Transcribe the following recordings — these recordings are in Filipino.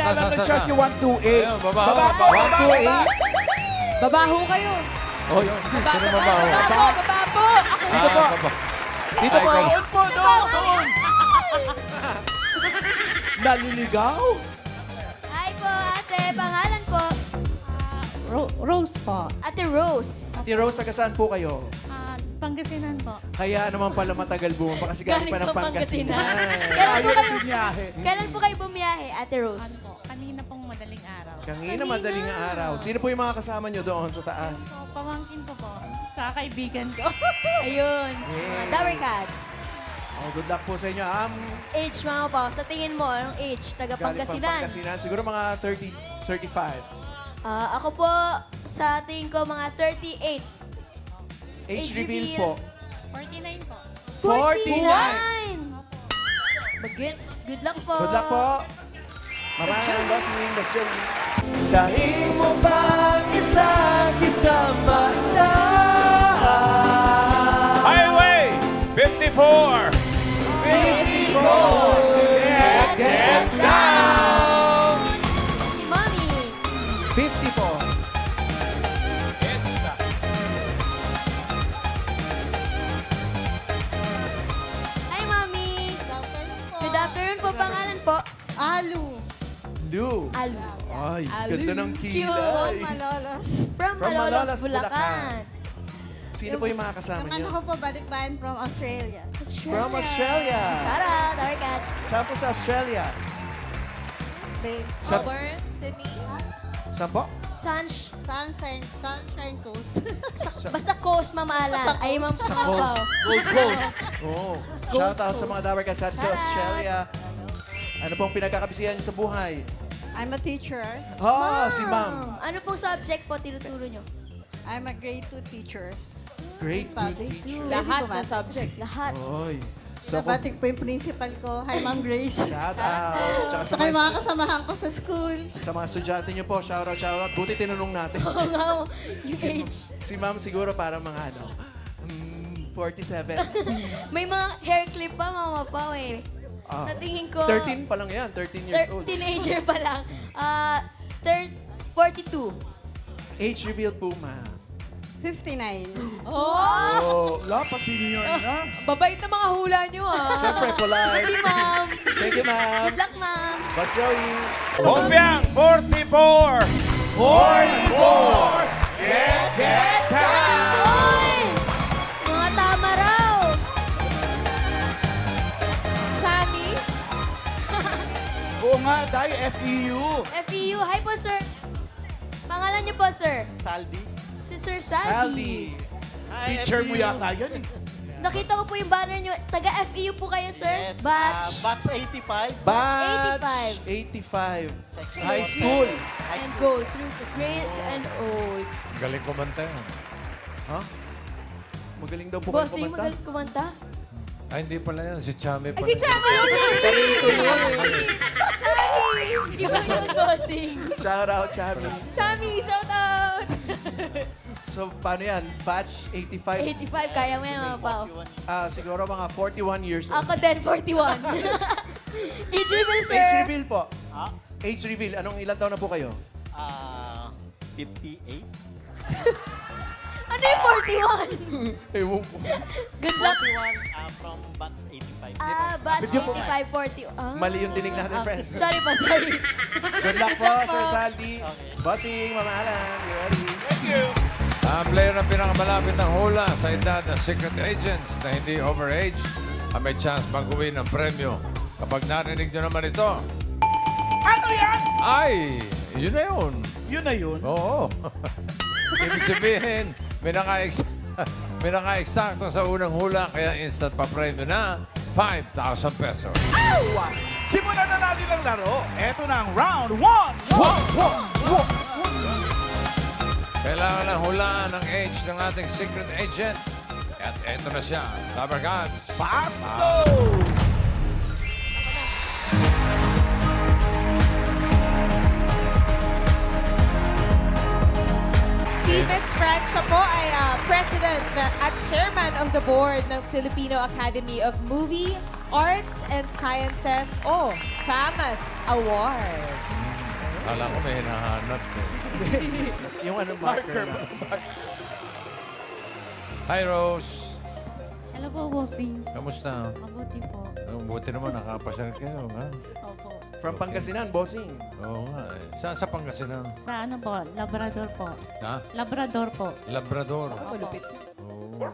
kilala na siya si 128. Ayun, babaho. Babaho, babaho. Babaho kayo. Oh, yun. Sino mabaho? Baba po. Dito po. Baba. Dito po. Ay, Doon po, doon. Naliligaw? Hi po, ate. Pangalan po? Rose po. Ate Rose. Ate Rose, taga saan po kayo? Pangasinan po. Kaya naman pala matagal bumaba kasi galing pa ng Pangasinan. Kailan po Ayaw kayo, biniyahe. kailan po kayo bumiyahe, Ate Rose? Ano po? Kanina pong madaling araw. Kanina madaling araw. Sino po yung mga kasama nyo doon sa taas? So, pamangkin ko po. Kakaibigan ko. Ayun. Mga Dower Cats. Oh, good luck po sa inyo. Age mga po. Sa tingin mo, anong age? Taga Galing pa Pangasinan. Pangasinan. Siguro mga 30, 35. Ako po, sa tingin ko, mga 38. Age Age reveal reveal. po. 49 po. 49! Bagets. Good luck po. Good luck po. Mamahan, bossing, Boss Joey. Dahil mo bang isa-kisama na? Highway 54! Get down! Si Mommy. 54. Hi, Mommy. Good afternoon po. Pangalan po? Alu. Lou. Alu. Ay, Alu. ganda ng Cute. kilay. Malolos. From From Malolos, Malolos, Bulacan. Bulacan. Sino po yung mga kasama Naman niyo? ako po balikbayan from Australia. From Australia. Tara, Dower Cats. Saan po sa Australia? Babe. Sa, Melbourne, Sydney. saan po? Sunshine Coast. Basta coast, mamalan. Ay, ma'am Sa Pamapaw. coast. Gold Coast. Oo. Shout out sa mga Dower Cats sa Australia. Ano pong pinagkakabisihan niyo sa buhay? I'm a teacher. Si Ma'am. Ano pong subject po tinuturo nyo? I'm a grade 2 teacher. Grade 2 Public. teacher. Lahat ng Bumati. subject. Lahat. Oy. So, Nabatik po yung principal ko. Hi, Ma'am Grace. shout out. Tsaka Sa kayo mga kasamahan ko sa school. sa mga estudyante niyo po, shout out, shout out. Buti tinanong natin. Oo nga, yung age. Si Ma'am siguro para mga 47. May mga hair clip pa, mama pa eh. Ah, Sa tingin ko, 13 pa lang yan, 13 years old. teenager pa lang. 42. Age reveal po, Ma'am. 59. Oh, pa senior na. Babait na mga hula nyo, ah. Siyempre, polite. Si ma'am. Thank you, Ma'am. Good luck, ma'am. Boss Joey. Hongbiang 44! 44! Get down! Oy! Mga tama raw. Shami. Oo nga, Day, FEU. FEU. Hi po, sir. Pangalan niyo po, sir? Saldi. Si Sir Saldi. Teacher mo yata yan eh. Nakita ko po yung banner niyo. Taga-FEU po kayo, sir? Yes. Batch. Batch 85. Batch 85. 85. High school. High And school. go through the grace and old. Galing kumanta yan. Ha? Magaling daw po kayo Bossing, kumanta. magaling kumanta. Ay, hindi pala yan. Si Chami Ay, pala. si Chami yun eh. Iba yung bossing. Shout out, Chami. Chami, shout out. So, paano yan? Batch 85? 85, kaya mo yan, mga pao. Siguro mga 41 years old. Ako din, 41. Age reveal, sir. Age reveal po. Ah, Age reveal. Anong ilan taon na po kayo? 58. Ano yung 41? Ewan po. Good luck. 41 from batch 85. Batch Bigyan po. 85, 40. Mali yung dinig natin, friend. Sorry po, sorry. Good luck po, luck po. Sir Saldi. Okay. Bossing, Mama Alan. You ready? Thank you. Ang player na pinakamalapit ng hula sa edad ng Secret Agents na hindi overage ang may chance mag-uwi ng premyo. Kapag narinig nyo naman ito, Ano yan? ay, yun na yun. Yun na yun. Oo. Ibig sabihin, may naka-eksakto sa unang hula, kaya instant pa premyo na 5,000 pesos. Simulan na natin ang laro. Ito na ang round 1. Kailangan ng hulaan ang age ng ating secret agent. At eto na siya, Rubber Gods. Paso! Si Miss Frank, siya po ay president at chairman of the board ng Filipino Academy of Movie, Arts, and Sciences o FAMAS Awards. Kala ko may hinahanap eh. Yung ano, marker na. Hi, Rose. Hello po, bossing. Kamusta? Mabuti po. Buti naman nakapasyal kayo, ha? Opo. From Pangasinan, bossing. Oo nga eh. Saan sa Pangasinan? Sa ano po? Labrador po. Ha? Labrador po. Labrador. Malupit. Oo.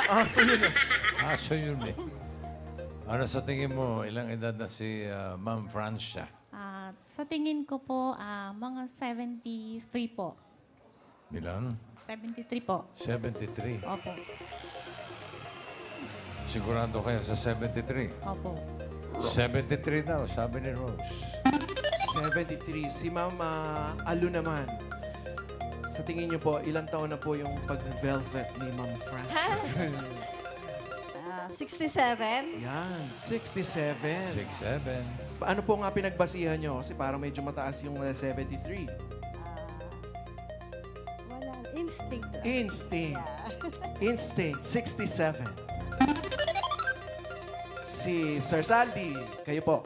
Aso yun eh. Aso yun eh. Ano sa tingin mo, ilang edad na si Ma'am Francia? Sa tingin ko po, mga 73 po. Ilan? 73 po. 73. Opo. Sigurado kayo sa 73. Opo. 73 daw, sabi ni Rose. 73. Si Mama Alu naman. Sa tingin niyo po, ilang taon na po yung pag-velvet ni Ma'am Franz? 67. Yan, 67. 6'7". Ano po nga pinagbasihan nyo? Kasi parang medyo mataas yung 73. Wala. Instinct. lang. Instinct. Yeah. Instinct, 67. Si Sir Saldi, kayo po.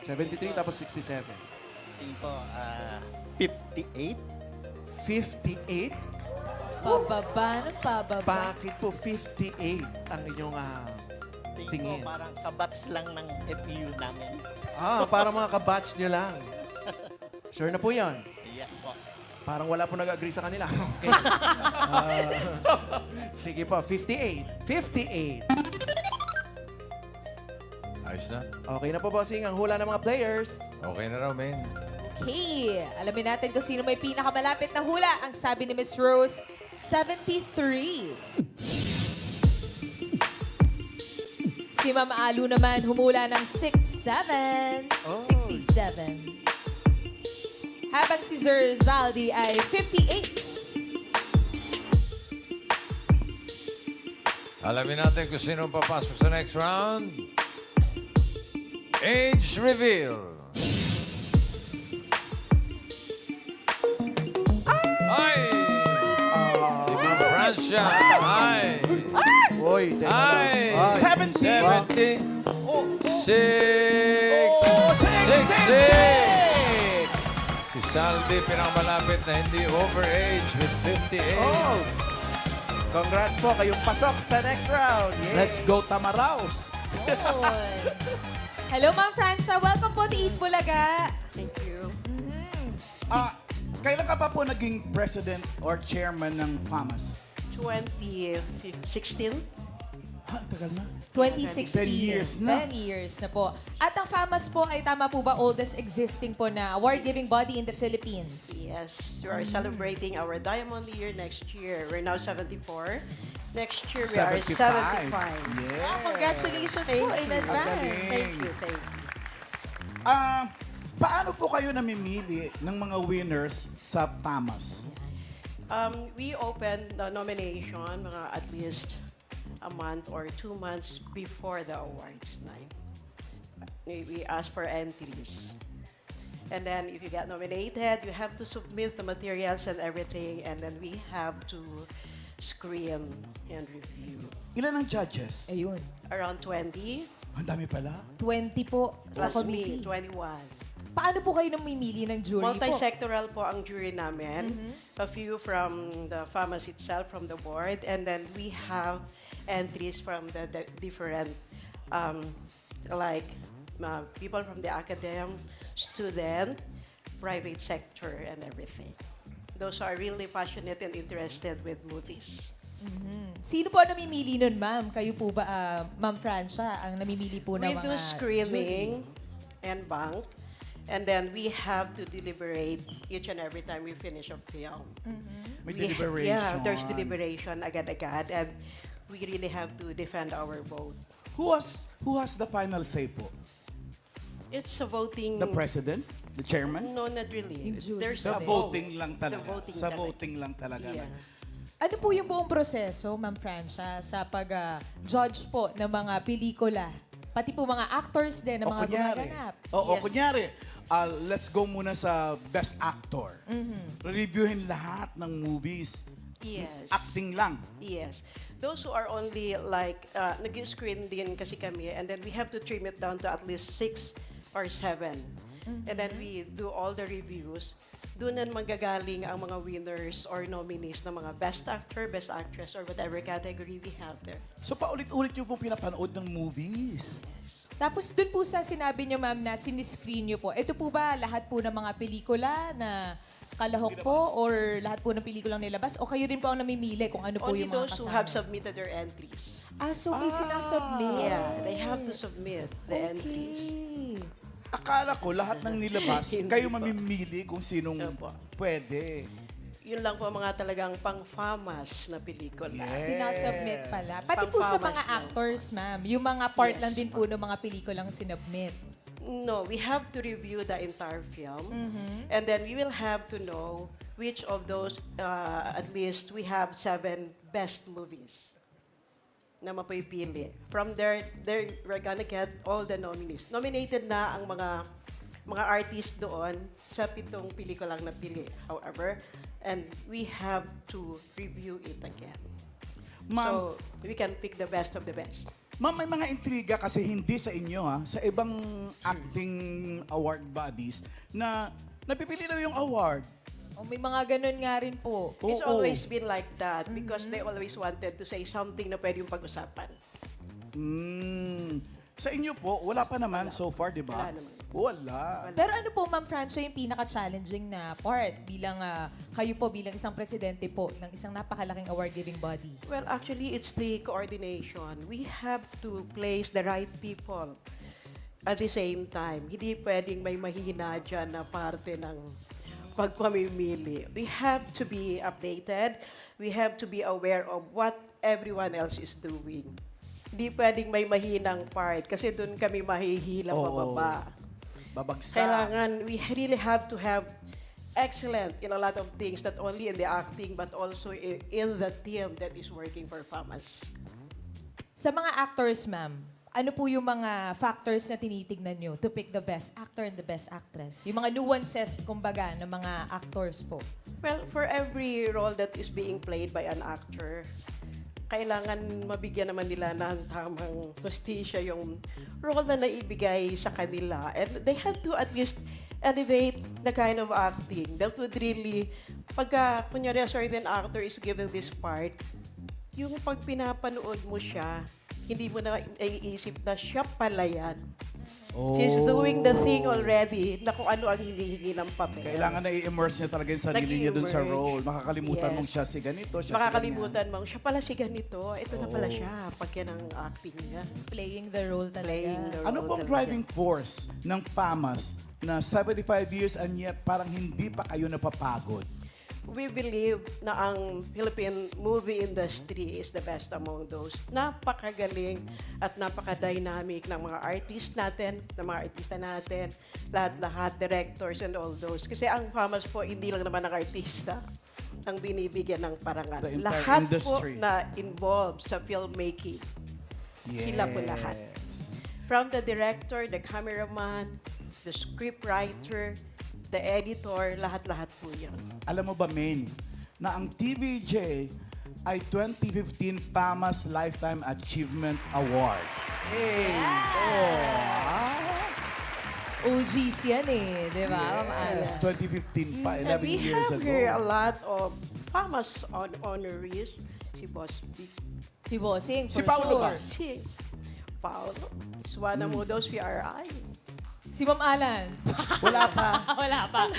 73 tapos 67. Tingin ko, 58. 58? Pababa ng pababa. Bakit po 58 ang inyong Tingin tingin? ko, parang kabats lang ng FEU namin. Para mga kabatch nyo lang. Sure na po yan. Yes po. Parang wala po nag-agree sa kanila. Okay. Sige po, 58. 58. Ayos na. Okay na po, bossing. Ang hula ng mga players. Okay na raw, men. Okay, alamin natin kung sino may pinakamalapit na hula. Ang sabi ni Miss Rose, 73. Si Ma'am Alu naman humula ng 67. 67. Habang si Sir Zaldi ay 58. Alamin natin kung sino ang papasok sa next round. Age reveal. Ay! Si Ma'am Francia. Ay! Uy, teka lang. Ay! 70. 66! Si Saldi pinakamalapit na hindi overage with 58. Oh! Congrats po, kayong pasok sa next round. Yay! Let's go Tamaraos! Hello, Ma'am Francia. Welcome po to Eat Bulaga. Thank you. Kailan ka pa po naging president or chairman ng FAMAS? 2016. Ha, tagal na. 2016. 10 years na. 10 years na po. At ang FAMAS po ay tama po ba oldest existing po na award-giving body in the Philippines? Yes, we are celebrating our diamond year next year. We're now 74. Next year we are 75. Yeah. Congratulations po in advance. Thank you, thank you. Paano po kayo namimili ng mga winners sa FAMAS? We open the nomination mga at least a month or 2 months before the awards night. We ask for entries. And then if you get nominated, you have to submit the materials and everything, and then we have to screen and review. Ilan ang judges? Ayun. Around 20, Ang dami pala. 20 po sa plus me, committee. 21. Paano po kayo namimili ng jury po? Multi-sectoral po ang jury namin. A few from the FAMAS itself, from the board, and then we have entries from the different, people from the academic, student, private sector, and everything. Those are really passionate and interested with movies. Sino po ang namimili nun, ma'am? Kayo po ba, Ma'am Francia, ang namimili po ng We mga do screening and bank, and then we have to deliberate each and every time we finish a film. May We- deliberation. Yeah, there's deliberation agad-agad, and we really have to defend our vote. Who has the final say po? It's a voting... The president? The chairman? No, not really. Yung jury. There's Sa a voting lang The talaga. voting Sa talaga. voting lang talaga. Yeah. Ano po yung buong proseso, Ma'am Francia, sa pag-judge po ng mga pelikula? Pati po mga actors din, ng O mga kunyari, gumaganap. Yes. kunyari, let's go muna sa best actor. Reviewin lahat ng movies. Yes. Acting lang. Yes. Those who are only like, nag-screen din kasi kami, and then we have to trim it down to at least 6 or 7. And then we do all the reviews. Doon na manggagaling ang mga winners or nominees ng mga Best Actor, Best Actress, or whatever category we have there. So paulit-ulit yung pong pinapanood ng movies. Tapos dun po sa sinabi niyo, ma'am, na siniscreen niyo po, ito po ba lahat po ng mga pelikula na kalahok po or lahat po ng pelikulang nilabas? O kayo rin po ang namimili kung ano po Only yung mga those who kasama? have submitted their entries. So may sinasubmit. Yeah, they have to submit the entries. Akala ko lahat ng nilabas, Hindi kayo pa. mamimili kung sinong Opo. pwede. Yun lang po mga talagang pang-famas na pelikula. Yes. Sinasubmit pala. Pati po sa mga Pang-famas lang. actors, ma'am. Yung mga part Yes, lang din po ng mga pelikulang sinubmit. No, we have to review the entire film. And then we will have to know which of those, at least we have 7 best movies na mapipili. From there, we're gonna get all the nominees. Nominated na ang mga artists doon sa 7 pelikulang napili. However, and we have to review it again. Ma'am, So, we can pick the best of the best. Ma'am, may mga intriga kasi hindi sa inyo sa ibang acting award bodies na napipili na yung award. O may mga ganun nga rin po. It's Oo. always been like that because they always wanted to say something na pwede yung pag-usapan. Sa inyo po, wala pa naman so far, di ba? Wala naman. Wala. Pero ano po, Ma'am Francia, yung pinaka-challenging na part bilang kayo po bilang isang presidente po ng isang napakalaking award-giving body? Well, actually, it's the coordination. We have to place the right people at the same time. Hindi pwedeng may mahina dyan na parte ng pagpamimili. We have to be updated. We have to be aware of what everyone else is doing. Hindi pwedeng may mahinang part kasi doon kami mahihila Oo. pababa. Babagsak. Kailangan, we really have to have excellent in a lot of things, not only in the acting, but also in the team that is working for FAMAS. Sa mga actors, ma'am, ano po yung mga factors na tinitignan nyo to pick the best actor and the best actress? Yung mga nuances, kumbaga, ng mga actors po. Well, for every role that is being played by an actor, kailangan mabigyan naman nila ng tamang justisya yung role na naibigay sa kanila. And they have to at least elevate the kind of acting that would really, pagka, kunyari, a certain actor is given this part, yung pag pinapanood mo siya, hindi mo na naiisip na siya pala yan. He's doing the thing already na kung ano ang hinihingi ng papel. Kailangan na i-immerse niya talaga yung sarili niya dun sa Nag-i-immerse. role. Makakalimutan Yes. mong siya si ganito, siya Makakalimutan mong, siya pala si ganito, ito na pala Oo. siya, pag yan ang acting niya. Playing the role talaga. Playing the si ganyan. Ano role pong talaga. driving force ng FAMAS na 75 years and yet parang hindi pa kayo napapagod? We believe na ang Philippine movie industry is the best among those. Napakagaling at napaka-dynamic ng mga artist natin, ng mga artista natin, lahat-lahat, directors and all those. Kasi ang FAMAS po, hindi lang naman ang artista ang binibigyan ng parangal. The entire Lahat industry. po na involved sa filmmaking. Sila po lahat. From the director, the cameraman, the scriptwriter, the editor, lahat-lahat po yun. Alam mo ba, Maine, na ang TVJ ay 2015 FAMAS Lifetime Achievement Award. OGs yan eh, di ba, Ma'am Ala? Yes, 2015 pa, 11 And we years have ago. here a lot of famous honorees. Si Boss Big. Si Bossing, Si for Paolo sure. ba? Si Paolo. Is one of those PRI. Si Ma'am Alan. Wala pa. Wala pa.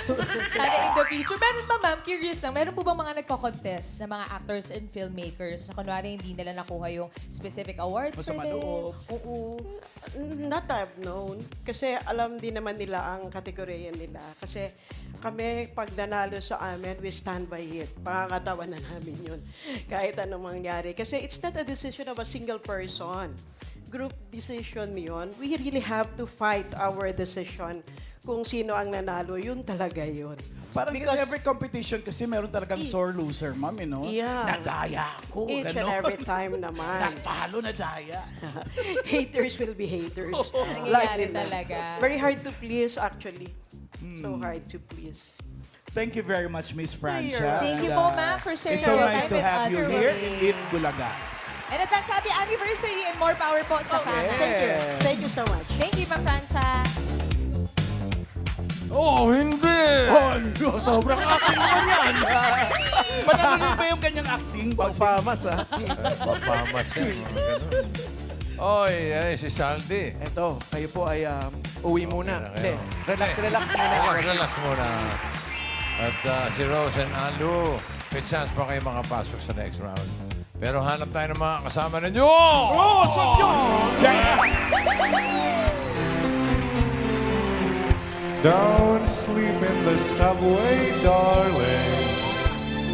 Sana in the future. Meron ba, ma'am, curious lang, meron po bang mga nagko-contest sa mga actors and filmmakers na kunwari hindi nila nakuha yung specific awards Masama for them? loob. Oo. Not I've known. Kasi alam din naman nila ang kategorya nila. Kasi kami, pag nanalo sa amin, we stand by it. Pangangatawan na namin yun. Kahit anong mangyari. Kasi it's not a decision of a single person. Group decision yun. We really have to fight our decision. Kung sino ang nanalo, yun talaga yun. Parang in Because every competition kasi meron talagang sore loser, ma'am, no? Yeah. Nadaya ako, each and gano'n. every time naman. Natalo, nadaya. Haters will be haters. Nangyayari Like nila. talaga. Very hard to please, actually. So hard to please. Thank you very much, Miss Francia. Thank you And, po, ma'am, for sharing It's so your nice time to with have us you here today. in Bulaga. And advance happy anniversary and more power po sa fans. Yes. Thank you so much. Thank you, Ma'am Francia. Oh, hindi! Oh, sobrang acting naman yan. Panalinig ba yung kanyang acting? Pagpamas, ha? Papamas yan, mga ganun. Oy, ay, si Saldi. Eto, kayo po ay uwi muna. Okay na Hindi, kayo. relax muna. Relax muna. At si Rose and Alu, may chance pa kayo makapasok sa next round. Pero hanap tayo ng mga kasama ninyo! Oh, saan yun? Don't sleep in the subway, darling.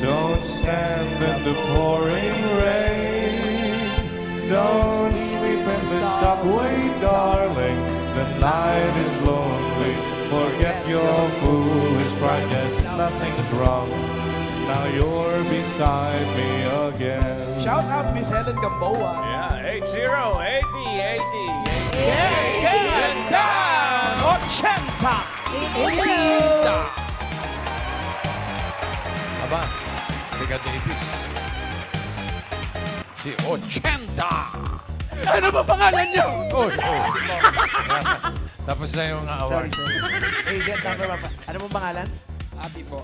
Don't stand in the pouring rain. Don't sleep in the subway, darling. The night is lonely. Forget your foolish pride. Yes, nothing's wrong. Now you're beside me again. Shout out Miss Helen Gamboa. Yeah, 80, 80, 80. Yeah! 80! Aba, Liga Davis. Si 80! Ano ba pangalan niyo? Oh. Tapos na yung Sorry, award. sorry. Agent, number one pa. Ano mong pangalan? Abi po.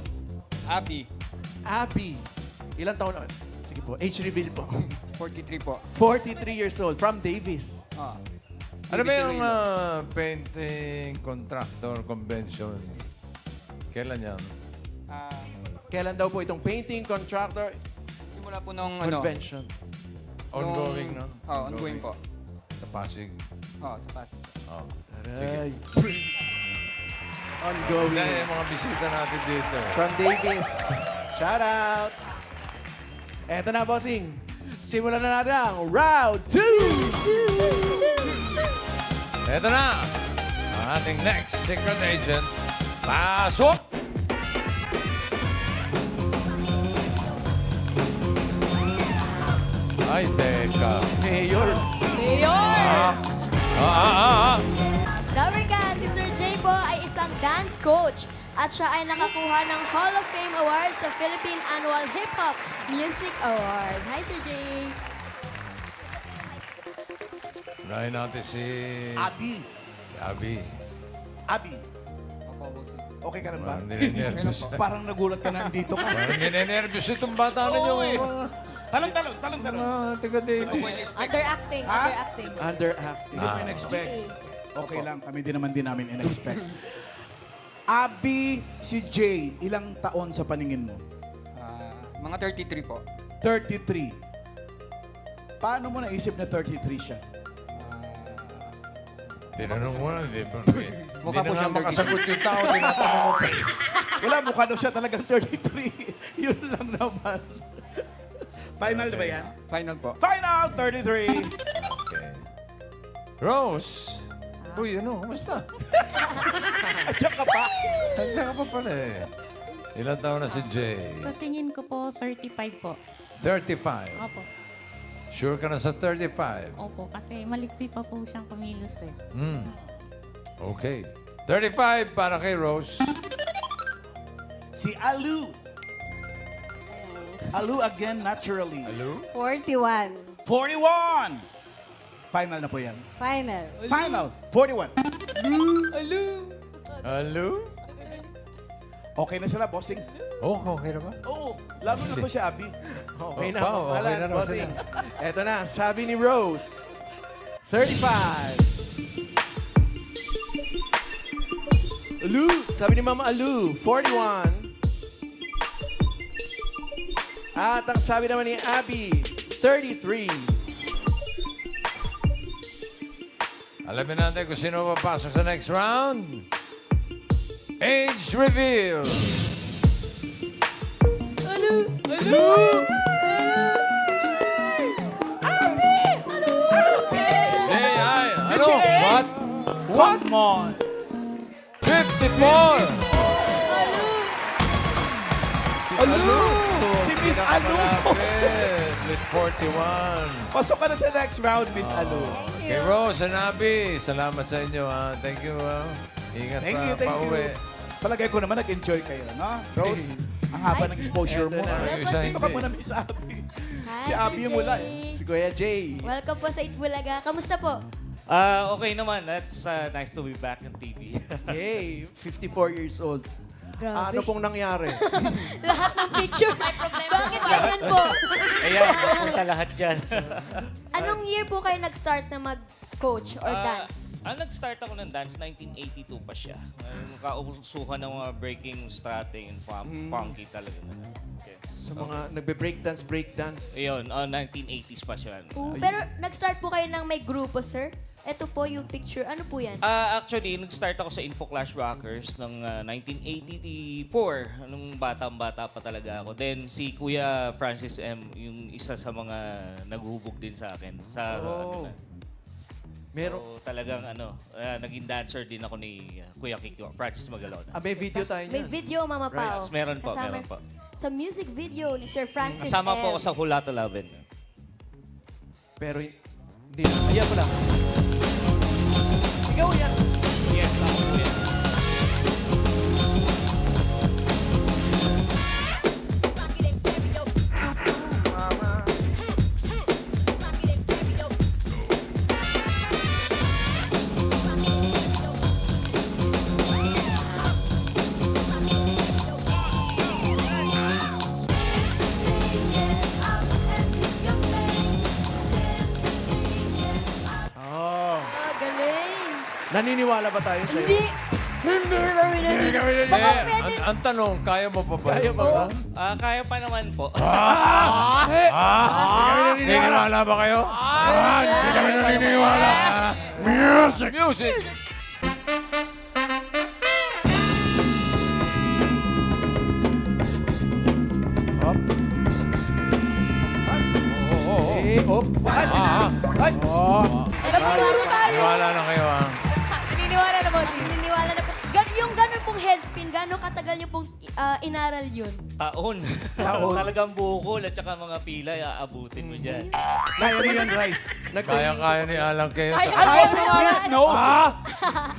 Abi. Abby. Ilang taon na? Sige po, age reveal po. 43 po. 43 years old, from Davis. Ano ba yung painting contractor convention? Kailan yan? Kailan daw po itong painting contractor Simula po nung convention? Ongoing, no? ongoing po. Sa Pasig. Sa Pasig. Oh. Aray. Hindi, Ongoing. yung mga bisita natin dito. From Davis. Shout out! Eto na, bossing. Simulan na natin ang round 2! Ito na, ang ating next secret agent. Pasok! Ay, teka. Mayor. Mayor! Dapat ka, si Sir Jay po ay isang dance coach at siya ay nakakuha ng Hall of Fame Award sa Philippine Annual Hip Hop Music Award. Hi, Sir Jay! Unahin natin si Abi. Abby. Abi. Okay ka lang ba? Parang ninenervyos. Parang nagulat ka na dito ka. Parang ninenervyos itong bata na Oo, eh. yung Talong. taga Davis. Underacting, Ha? underacting. Underacting. Hindi mo in-expect. Okay lang, kami din naman din namin in-expect. Abi, si Jay, ilang taon sa paningin mo? Mga 33 po. 33. Paano mo naisip na 33 siya? Tinanong mo na, hindi Mukha na po nga siyang makasagot yung tao, tinatanong mo pa. Wala, mukha daw siya talagang 33. Yun lang naman. Final na ba yan? Final po. Final 33. Okay. Rose! Uy, kumusta? Diyan ka pa. Nandiyan ka pa pala eh. Ilan taon na si Jay? Sa tingin ko po, 35 po. 35. Opo. Sure ka na sa 35? Opo, kasi maliksi pa po siyang kumilos eh. Okay. 35 para kay Rose. Si Alu. Alu again, naturally. Hello? 41. 41. Final na po yan. Final. Final, 41. Hello? Okay na sila, bossing. Oh, okay na ba? Oo, lalo na to si Abi. Okay na, Wow, okay pangalan, na raw bossing. Eto na, sabi ni Rose. 35. Alu, sabi ni Mama Alu, 41. At ang sabi naman ni Abby, 33. Alamin natin kung sino papasok sa next round. Age reveal. J.I. Ano? What? Come on. 54! Si Miss Alu. Pinakamalapit with 41. Pasok ka na sa next round, Miss Alu. Kay Rose and Abby, salamat sa inyo. Thank you. Ingat Thank pa you, thank pauwi. you. Palagay ko naman nag-enjoy kayo, no? Rose, ang haba ng exposure mo. Eto na. Yung isa Dito ka hindi. muna, Miss Abby. Hi, Si Abby Sir yung wala, Jay. Si Kuya Jay. Welcome po sa Itbulaga. Kamusta po? Okay naman. That's nice to be back on TV. Yay, 54 years old. Grabe. Ano pong nangyari? Lahat ng picture. Bakit ganyan po? Ayan, pupunta lahat dyan. Anong year po kayo nag-start na mag-coach or dance? Nag-start ako ng dance, 1982 pa siya. Kausuhan ng mga breaking, strutting, and funky talaga. Okay. Sa mga breakdance. Ayun, 1980s pa siya. Pero nag-start po kayo ng may grupo, sir? Ito po yung picture. Ano po yan? Actually, nag-start ako sa Info Clash Rockers ng 1984. Nung batang-bata pa talaga ako. Then, si Kuya Francis M., yung isa sa mga naghubog din sa akin. Sa, Oh. Meron. So, talagang naging dancer din ako ni Kuya Kiko, Francis Magalona. May video tayo May niyan. video, Mama Pao. Right. Meron po, Kasama meron po. Sa music video ni Sir Francis Kasama M. po ako sa Hula to Lovin'. Pero hindi na. Ayan mo lang. Ikaw yan. Yes, ako po yan. Oh. Galing. Naniniwala ba tayo sa'yo? Hindi. Hindi kami naniniwala. Baka pwede. Ang tanong, kaya mo pa ba? Kaya ba ba? Kaya pa naman po. Naniniwala ba kayo? Hindi kami naniniwala. Music! Music! Hop. Eh, hop. Ay! Ay! Oh. Nagpapuro tayo. Naniniwala na kayo, ha? Naniniwala na ba? Naniniwala na po. Yung gano'n pong headspin, gano'n katagal niyo pong inaral yun? Taon. Taon. Talagang bukol at saka mga pila, aabutin mo dyan. Kaya rin yan, Rice. Kaya-kaya ni Alang kayo. Ay, Bossing, please, no.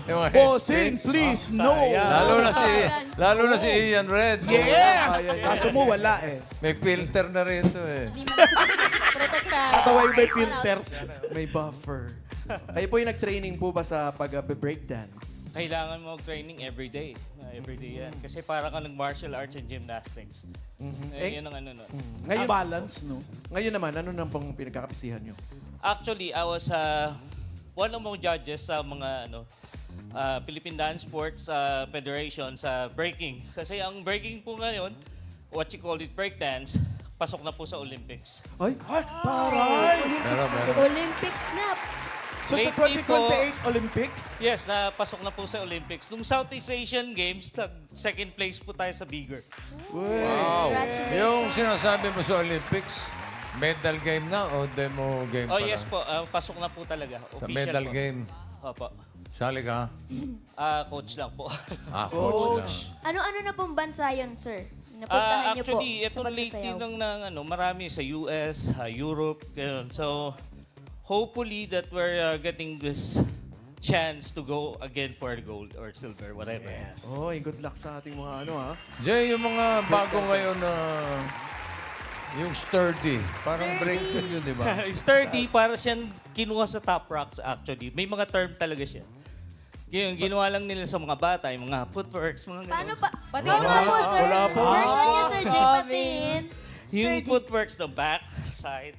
Yung mga Bossing, please, no. Lalo na si Ian Red. Yes! Kaso mo, wala eh. May filter na rito eh. Protektado. Kataway may filter. May buffer. Kayo po yung nag-training po ba sa pag-breakdance? Kailangan mo training everyday. Everyday yan. Kasi para ka nag-martial arts and gymnastics. Yan ang ano nun. Ngayon, Balance, no? ngayon naman, ano nang pong pinagkakapisihan nyo? Actually, I was one among judges sa mga Philippine Dance Sports Federation sa breaking. Kasi ang breaking po ngayon, what you call it breakdance, pasok na po sa Olympics. Ay! Taray! Meron. Olympic snap. So sa Lately po- 2028 Olympics, Yes, pasok na po sa Olympics. Nung Southeast Asian Games, second place po tayo sa bigger. Wow. Yung sinasabi mo sa Olympics, medal game na o demo game pa Oh yes lang? po, pasok na po talaga. Sa Official medal po. game. Opo. Sali ka? Coach lang po. Coach lang. Ano-ano na pong bansa yun, sir? Napuntahan niyo po Actually, sa itong lately pagsasayaw. marami sa US, Europe, ganun. So, hopefully that we're getting this chance to go again for gold or silver, whatever. Oy, good luck sa ating mga ha? Jay, yung mga bago ngayon na yung sturdy. Parang Sturdy. break yun, di ba? Sturdy, para siyang kinuha sa Top Rocks actually. May mga term talaga siya. Yung ginawa lang nila sa mga bata, yung mga footworks, mga Paano ganun. pa? Wala po, sir. Wala po. Version niyo, Sir Jay, patin. Yung Sturdy. footworks, the back, side.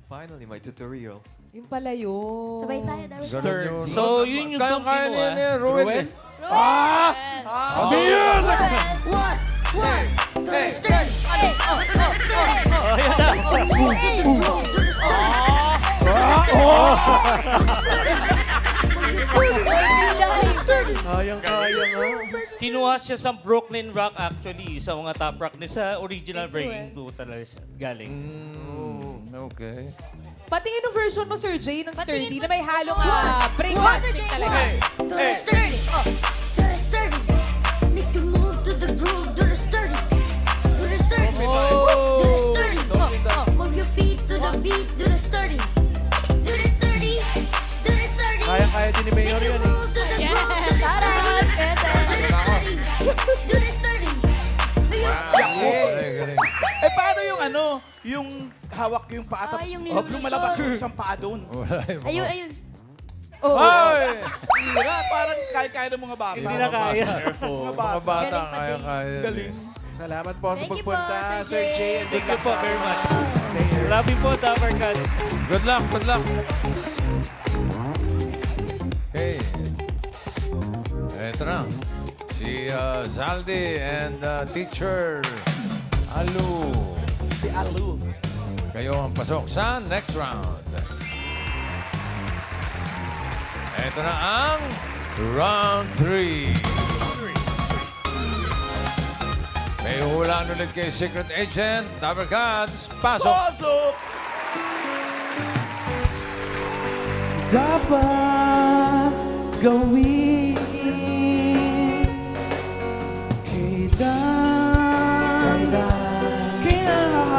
Finally, my tutorial. Yung pala yun. Sabay tayo. dapat. Ganun yun. So, yun yung Kaya kinuha. niya ni Ruel. eh. Oh, yun na. Kayang-kaya nga. Kinuha siya sa Brooklyn Rock actually, sa mga Top Rock ni sa original breaking to talaga siya galing. Okay. Patingin ng version mo, Sir Jay, ng Patingin sturdy mo. na may halong break Wow, Sir dancing Jay, talaga. Do the sturdy. Do the sturdy. Make you move to the groove. Do the sturdy. Do the sturdy. Do the sturdy. Move your feet to the beat. Do the sturdy. Do the sturdy. Do the sturdy. Kaya-kaya din ni Mayor Make you yan eh. move to the groove. Do the sturdy. Do the sturdy. yung hawak yung paa tapos yung nilulusot. lumalabas yung isang paa doon. Wala yung mga... Ayun, ayun. Ay! Parang kaya ng mga bata. Hindi na kaya. Mga Mga bata. bata, Galing pa din. kaya. Galing. Salamat po sa Thank you po, pagpunta, Sir Sir Jay. Jay. and Thank you po very much. Mayor. Love you po, Dapper Cats. Good luck, good luck. Okay. Eto na. Si Zaldi and Teacher Alu. Si Alu. Kayo ang pasok sa next round. Ito na ang round 3. May hulaan ulit kay Secret Agent. Dapper Cats, pasok! Pasok! Dapat gawin kailangan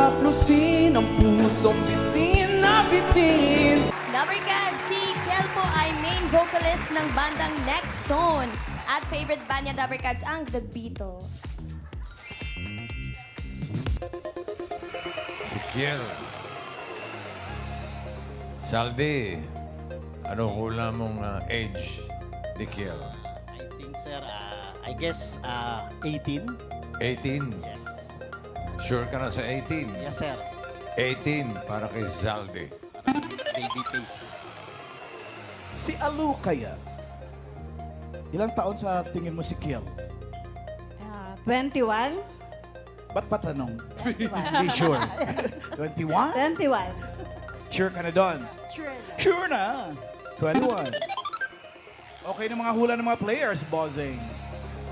hahaplusin ang pusong bitin na bitin. Lovercats, si Kel po ay main vocalist ng bandang Next Tone. At favorite band niya, Lovercats, ang The Beatles. Si Kiel. Saldi, anong hula mong age ni Kiel? I think, sir, I guess 18. 18? Yes. Sure ka na sa 18? Yes, sir. 18 para kay Zaldi. Baby face. Si Alu kaya? Ilang taon sa tingin mo si Kiel? 21? Ba't pa tanong? 21. Hindi sure. 21? 21. Sure ka na doon? Sure. Sure na. 21. Okay na mga hula ng mga players, bossing.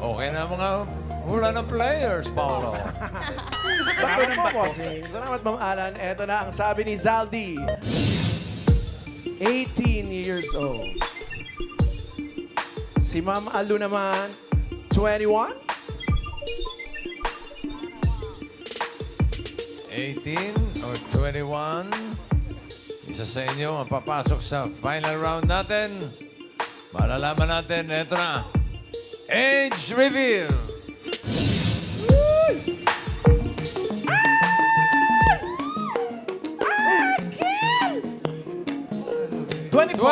Okay na mga hula ng players, Paolo. Salamat po, bossing. Salamat, Ma'am Alan. Ito na ang sabi ni Zaldi. 18 years old. Si Ma'am Alu naman, 21. 18 or 21. Isa sa inyo ang papasok sa final round natin. Malalaman natin, eto na. Age reveal. 24!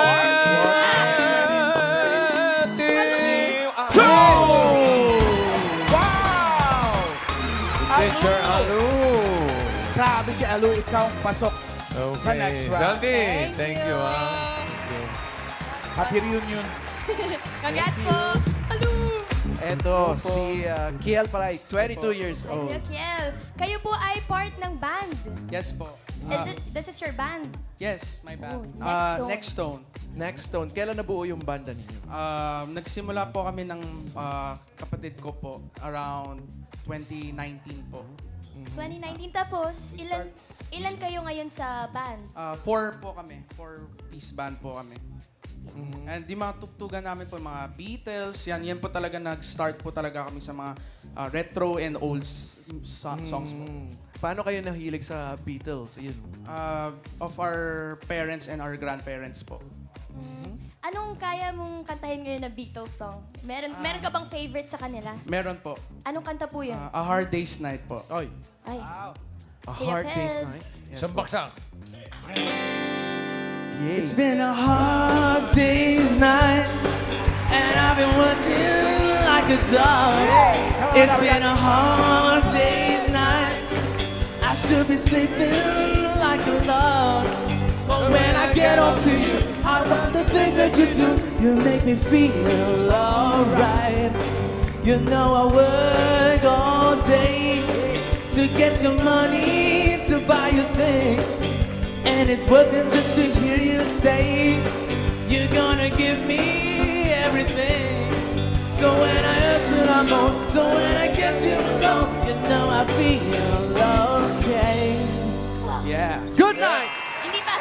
Wow! Teacher Alu. Grabe si Alu, ikaw ang pasok sa next round. Zaldi, thank you. Happy reunion. Congrats po! Hello! Ito, si Kiel Palay, 22 years old. Kuya Kiel, kayo po ay part ng band. Yes po. This is your band? Yes, my band. Oh, Next Tone. Next Tone. Next Stone, kailan nabuo yung banda ninyo? Nagsimula po kami ng kapatid ko po around 2019 po. 2019 tapos, ilan kayo ngayon sa band? 4 po kami. 4-piece band po kami. And di mga tugtugan namin po, mga Beatles, yan po talaga nag-start po talaga kami sa mga retro and old songs po. Paano kayo nahilig sa Beatles? Yun. Of our parents and our grandparents po. Anong kaya mong kantahin ngayon na Beatles song? Meron ka bang favorite sa kanila? Meron po. Anong kanta po yun? A Hard Day's Night po. Oy, Ay. A Kuya Hard Day's Pels. Night. Isang baksak. It's been a hard day's night, and I've been working like a dog. It's been a hard day's night. I should be sleeping like a log. But when I get on to you, I love the things that you do. You make me feel alright. You know I work all day to get your money to buy your thing. And it's worth it just to hear you say you're gonna give me everything. So when I hurt you, I'm on. So when I get you alone, you know I feel okay. Yeah. Good night! Hindi pa.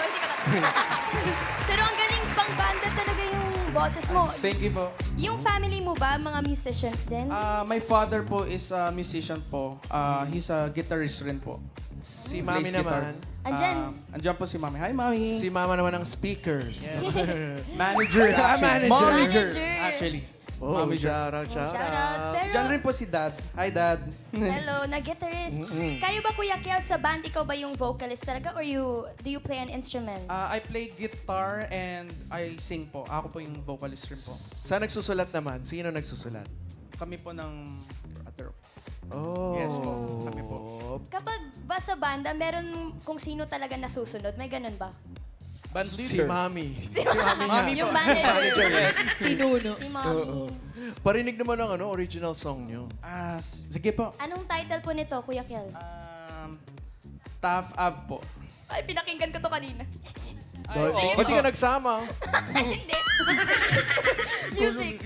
Pero ang galing pang banda talaga yung boses mo. Thank you po. Yung family mo ba, mga musicians din? My father po is a musician po. He's a guitarist rin po. Si Mami Plays guitar. naman. Andyan. Andyan po si Mami. Hi, Mami. Si Mama naman ng speakers. Manager, actually. Manager. Manager, Manager. actually. Oh, Mami Jo. shout out. Shout out. Pero, Diyan rin po si Dad. Hi, Dad. hello, na guitarist. Kayo ba, Kuya Kel, sa band, ikaw ba yung vocalist talaga or do you play an instrument? I play guitar and I sing po. Ako po yung vocalist rin po. Sa nagsusulat naman, sino nagsusulat? Kami po ng brother. Oh. Yes po, kami po. Kapag ba sa banda, meron kung sino talaga nasusunod? May ganun ba? Band Si leader. Mami. Yung manager. Pinuno. Si Mommy. Parinig naman ang original song nyo. Sige po. Anong title po nito, Kuya Kel? Tough Ab po. Ay, pinakinggan ko to kanina. Ba't di ka nagsama? Hindi. Music.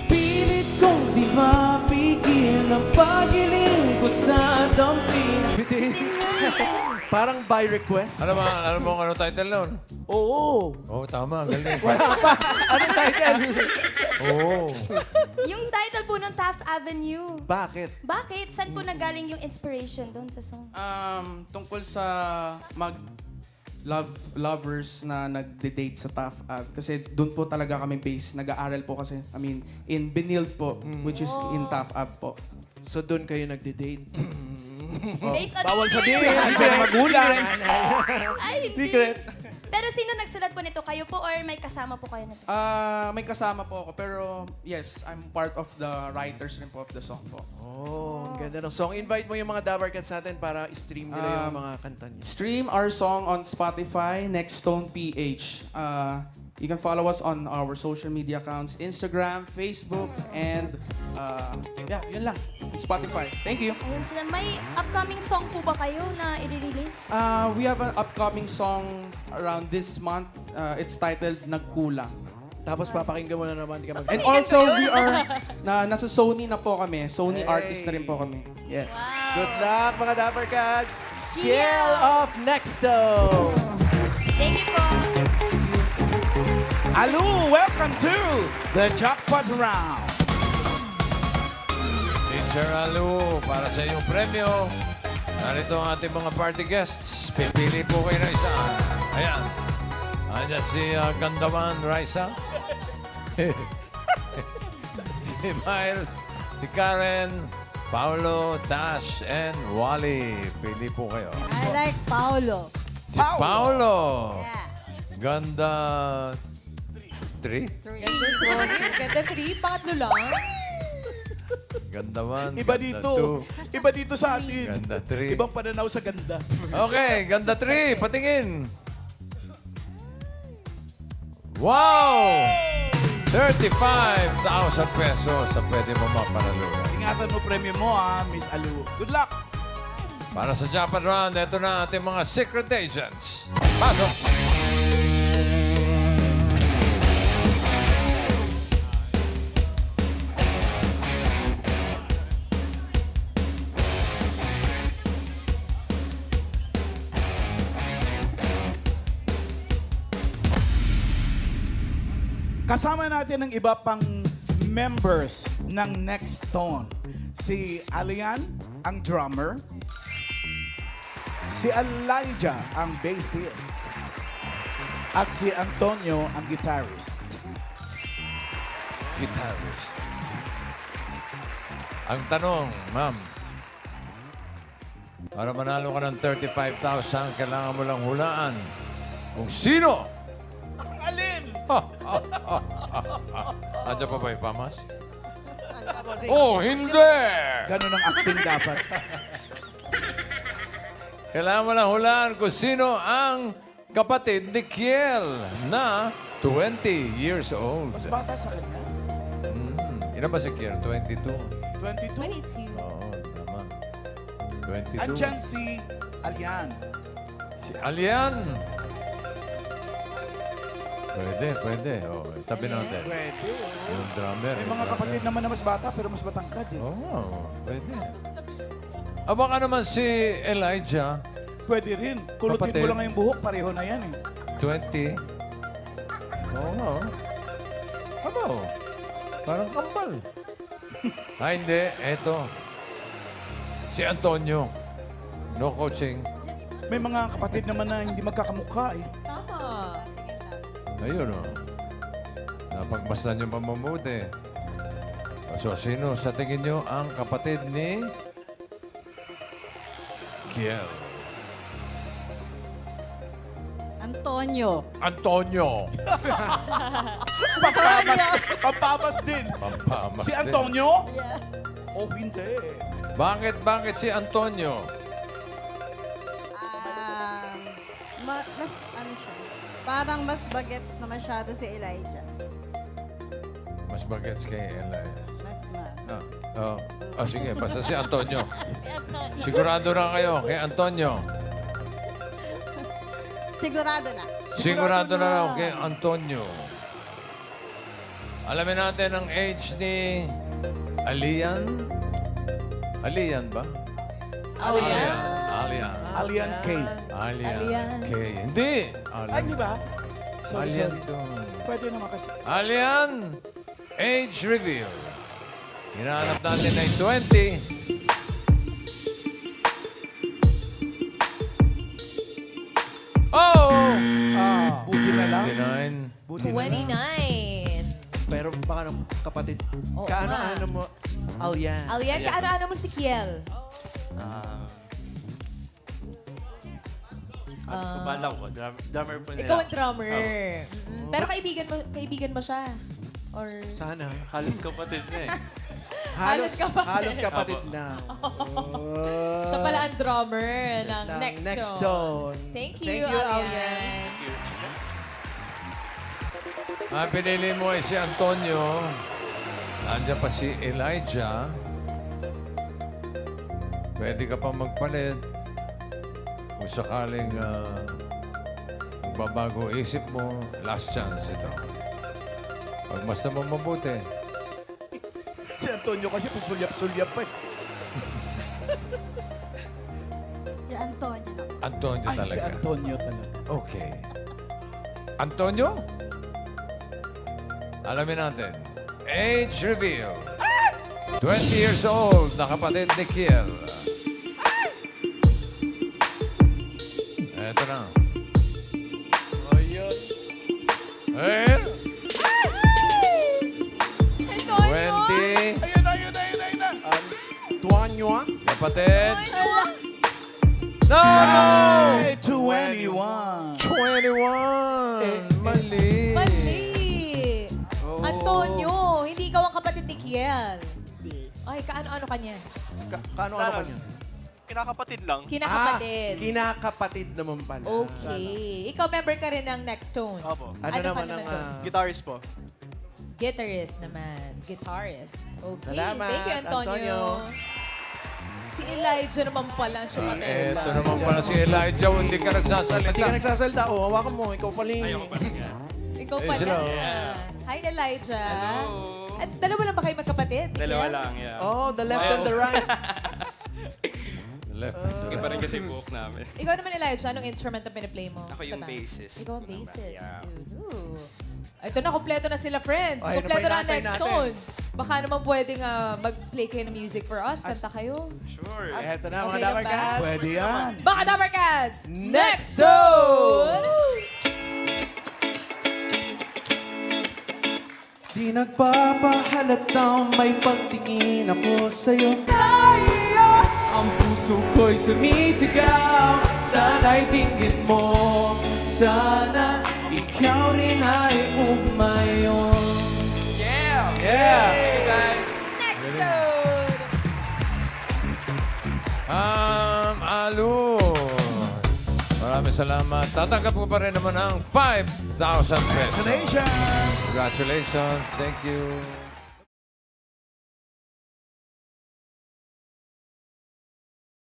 Pilit kong di mapigil ng pagiling ko sa damping. Parang by request. Alam mo ano title nun? Oo. Oo, tama. Galing. Anong title? Oo. Yung title po ng Taft Avenue. Bakit? Bakit? Saan po nagaling yung inspiration doon sa song? Tungkol sa lovers na nagde-date sa Taft Ave. Kasi doon po talaga kami base. Nag-aaral po kasi, in Benilde po, which is in Taft Ave po. So doon kayo nagde-date? Based on Bawal experience. sabihin, hindi siya magulang. Ay, hindi. Secret. Pero sino nagsulat po nito? Kayo po or may kasama po kayo nito? May kasama po ako, pero yes, I'm part of the writers rin po of the song po. Oh, ang ganda ng song. Invite mo yung mga Dabar Cats natin para stream nila yung mga kanta niyo. Stream our song on Spotify, Nextstone PH. You can follow us on our social media accounts, Instagram, Facebook, and yun lang. Spotify. Thank you. Ayun sila. May upcoming song po ba kayo na i-release? We have an upcoming song around this month. It's titled Nagkulang. Tapos papakinggan mo na naman, di ka mag- And also, we are, nasa Sony na po kami. Sony artist na rin po kami. Yes. Good luck, mga Dabar Cats! Kiel of Nextstone! Thank you po. Alu, welcome to the Jackpot Round. Teacher Alu, para sa iyong premyo, narito ang ating mga party guests. Pipili po kayo ng isa. Ayan. Ayan si Gandaman Raisa. Si Miles, si Karen, Paolo, Tash, and Wally. Pili po kayo. I like Paolo. Si Paolo. Yeah. Ganda 3. Ganda 3, pangatlo lang. Ganda 1. Iba dito. Iba dito sa atin. Ganda 3. Ibang pananaw sa ganda. Okay, ganda 3. Patingin. Wow! 35,000 pesos ang pwede mo mapanalo. Ingatan mo premyo mo, Miss Alu. Good luck! Para sa Japan Round, ito na ating mga secret agents. Pasok! Kasama natin ang iba pang members ng Nextstone. Si Alian, ang drummer. Si Elijah, ang bassist. At si Antonio, ang guitarist. Guitarist. Ang tanong, ma'am, para manalo ka ng 35,000, kailangan mo lang hulaan kung sino. Alin? Andiyan pa ba yung pamas? Oh, hindi! Ganun ang acting dapat. Kailangan mo lang hulaan kung sino ang kapatid ni Kiel na 20 years old. Mas bata sa kanya. Ilan ba si Kiel? 22? 22. 22. Oo, tama. 22. Andyan si Alian. Si Alian. Pwede. Oh, tabi natin. Pwede. Yung drummer. May mga kapatid naman na mas bata pero mas matangkad. Eh. Oo, pwede. Baka naman si Elijah, Pwede rin. Kulutin Kapatid. mo lang yung buhok, pareho na yan eh. 20. Oo nga. Ano? Parang kambal. Hindi. Eto. Si Antonio. No coaching. may mga kapatid naman na hindi magkakamukha eh. Tama. Ayun o. Napagmasdan niyo pa mabuti. So, sino sa tingin niyo ang kapatid ni Kiel? Antonio. Antonio. Pampamas din. Pampamas Si din. Antonio? Yeah. Oh, hindi. Bakit si Antonio? Mas ano siya? Parang mas bagets na masyado si Elijah. Mas bagets kay Eli. Mas. Sige, basta si Antonio. Sigurado na kayo kay Antonio. Sigurado na. Sigurado na raw kay Antonio. Alamin natin ang age ni Alian. Alian ba? Alian. Alian. Alian K. Alian. K. Hindi. Ay, di ba? Sorry, Alian sorry. to. Pwede naman kasi. Alian, age reveal. Hinahanap natin ay 20. Oh! Buti na lang. 29. Buti na lang. 29. Pero baka ng kapatid. Oo Kaano-ano mo? Alyan. Alian, kaano-ano mo si Kiel? Pabala ko, drummer po nila. Ikaw ang drummer. Pero kaibigan mo siya? Or... Sana. Halos kapatid na eh. Halos kapatid. Halos kapatid na. Siya pala ang drummer ng ng Next Next Zone. Zone. Thank Thank you, you, Alian. Pinili mo ay si Antonio. Nandiyan pa si Elijah. Pwede ka pa magpalit. Kung sakaling magbabago isip mo, last chance ito. Pagmasta mo mabuti. Si Antonio kasi pasulyap-sulyap pa eh. Si Antonio na. Antonio Ay, si talaga. Antonio talaga. Okay. Antonio? Alamin natin. Age reveal. 20 years old na kapatid ni Kiel. Eto na. Ayun. Eh? 20. Ayun na. Antonio. Kapatid. No! No! Hey, 21. 21. Mali. Mali! Antonio, hindi ikaw ang kapatid ni Kiel. Ay, kaano-ano ka niya? Kaano-ano ka niya? Kinakapatid lang. Kinakapatid. Kinakapatid naman pala. Okay. Ikaw member ka rin ng Next Zone. Opo. Ano Ano ka naman naman ang... doon? Guitarist po. Guitarist naman. Guitarist. Okay. Salamat, Thank you, Antonio. Si Elijah naman pala ang sumatay. Eto naman pala si Elijah. Hindi ka Pati ka nagsasalita. nagsasalita. O, hawakan mo. Ikaw pala yung... Ikaw Eh, pala. sila. Hi, Elijah. Hello. At dalawa lang ba kayo magkapatid? Dalawa Kiel? lang, yeah. Oh, the left and the right. Left. Iba rin kasi buhok namin. Ikaw naman, Elijah, anong instrument na piniplay mo? Ako yung sa band? bassist. Ikaw ang bassist. Yeah. Ooh. Ito na, kompleto na sila, friend. Ay, ano Kompleto pa na ang inaantay Next natin? Zone. Baka naman pwedeng mag-play kayo ng music for us. Kanta kayo. Sure. Eto na, Okay mga lang Dapper ba? Cats. Pwede yan. Baka Dapper Cats! Next Zone! Di nagpapahalatang may pagtingin ako sa'yo. Ang puso ko'y sumisigaw. Sana'y tingin mo. Sana ikaw rin ay umayon. Yeah! Yeah! Hey, guys! Next Zone! Alu. Maraming salamat. Tatanggap ko pa rin naman ang 5,000 pesos. Congratulations. Congratulations. Thank you.